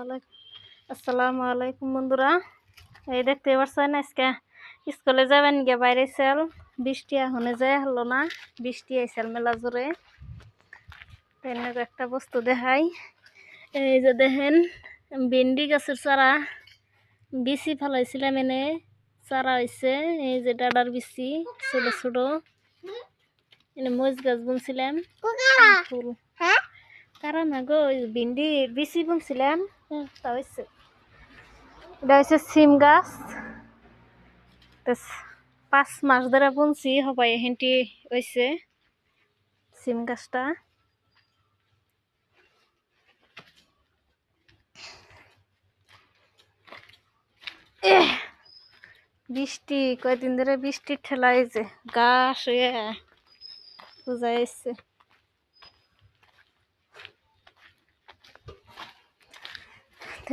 আসসালামু আলাইকুম বন্ধুরা। এই দেখতে পাচ্ছেন আজকে স্কুলে যাবেন গিয়ে বাইরে চাল বৃষ্টি এখনো যায় হলো না, বৃষ্টি আইসাল মেলা জোরে। তেমনি একটা বস্তু দেখাই, এই যে দেখেন ভেন্ডি গাছের চারা বিচি ফেলাইছিলাম, এনে চারা হয়েছে। এই যে ডাডার বিচি ছোট ছোট, এনে মরিচ গাছ বুনছিলাম ফুল কারণ গো ভেন্ডি বিচি বুনছিলাম তা হয়েছে। এটা হচ্ছে সিম গাছ, 5 মাস ধরে বুনছি, হবাই হেঁটি হয়েছে সিম গাছটা। বৃষ্টি কয়দিন ধরে বৃষ্টির ঠেলা, এই যে গাছ হয়ে বোঝা যাচ্ছে।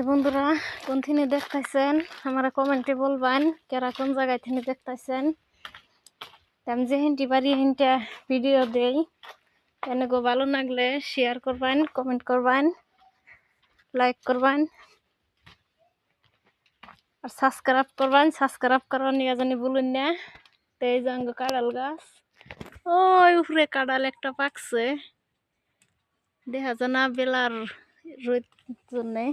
বন্ধুরা কোন থেকে দেখতেছেন আমার কমেন্টে বলবেন, কারা কোন জায়গায় থেকে দেখতেছেন। আমি যে হেঁটি পারি হেঁটে ভিডিও দেই, এনেগো ভালো লাগলে শেয়ার করবেন, কমেন্ট করবেন, লাইক করবেন আর সাবস্ক্রাইব করার নিয়ে জানি বলুন না। তো এই যে কাঁড়াল গাছ, ওই উপরে কাঁড়াল একটা পাকছে, দেখা যায় না বেলার রোদ জন্যে।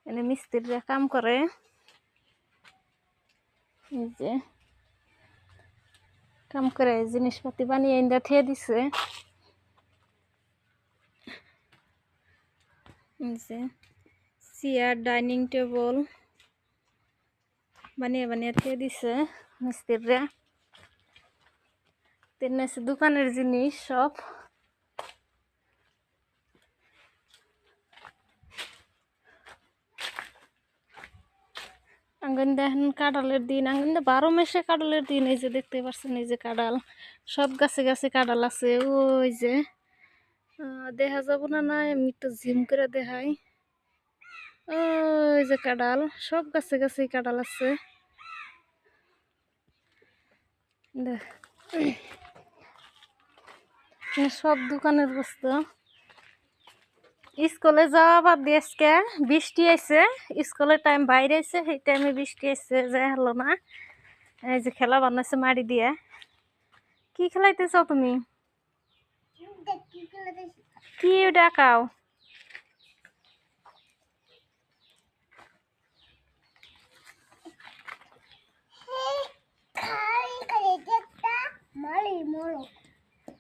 এনে মিস্ত্রিরা কাম করে, এই যে কাম করে জিনিসপাতি বানিয়ে ইন্দা থিয়ে দিছে। এই যে চেয়ার ডাইনিং টেবল বানিয়ে বানিয়ে থিয়ে দিছে মিস্ত্রিরা। তেমনি আছে দোকানের জিনিস সব। আঙ্গন দেখেন কাঁঠালের দিন, আঙ্গন 12 মাসে কাঁঠালের দিন। এই যে দেখতে পাচ্ছেন, এই যে কাঁঠাল সব গাছে গাছে কাঁঠাল আছে। ওই যে দেখা যাব না, না আমি তো জিম করে দেখাই। ওই যে কাঁঠাল সব গাছে গাছে কাঁঠাল আছে। সব দোকানের বস্তু। স্কুলে যাওয়া বাদ দিয়ে আজকে বৃষ্টি আইছে, স্কুলের টাইম বাইরে আইছে, সেই টাইমে বৃষ্টি আইছে, যে হলো না। এই যে খেলা বানাইছে মাড়ি দিয়ে। কি খেলাইতেছ তুমি? কি ডাকাও?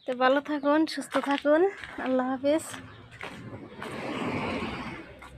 তো ভালো থাকুন, সুস্থ থাকুন, আল্লাহ হাফেজ।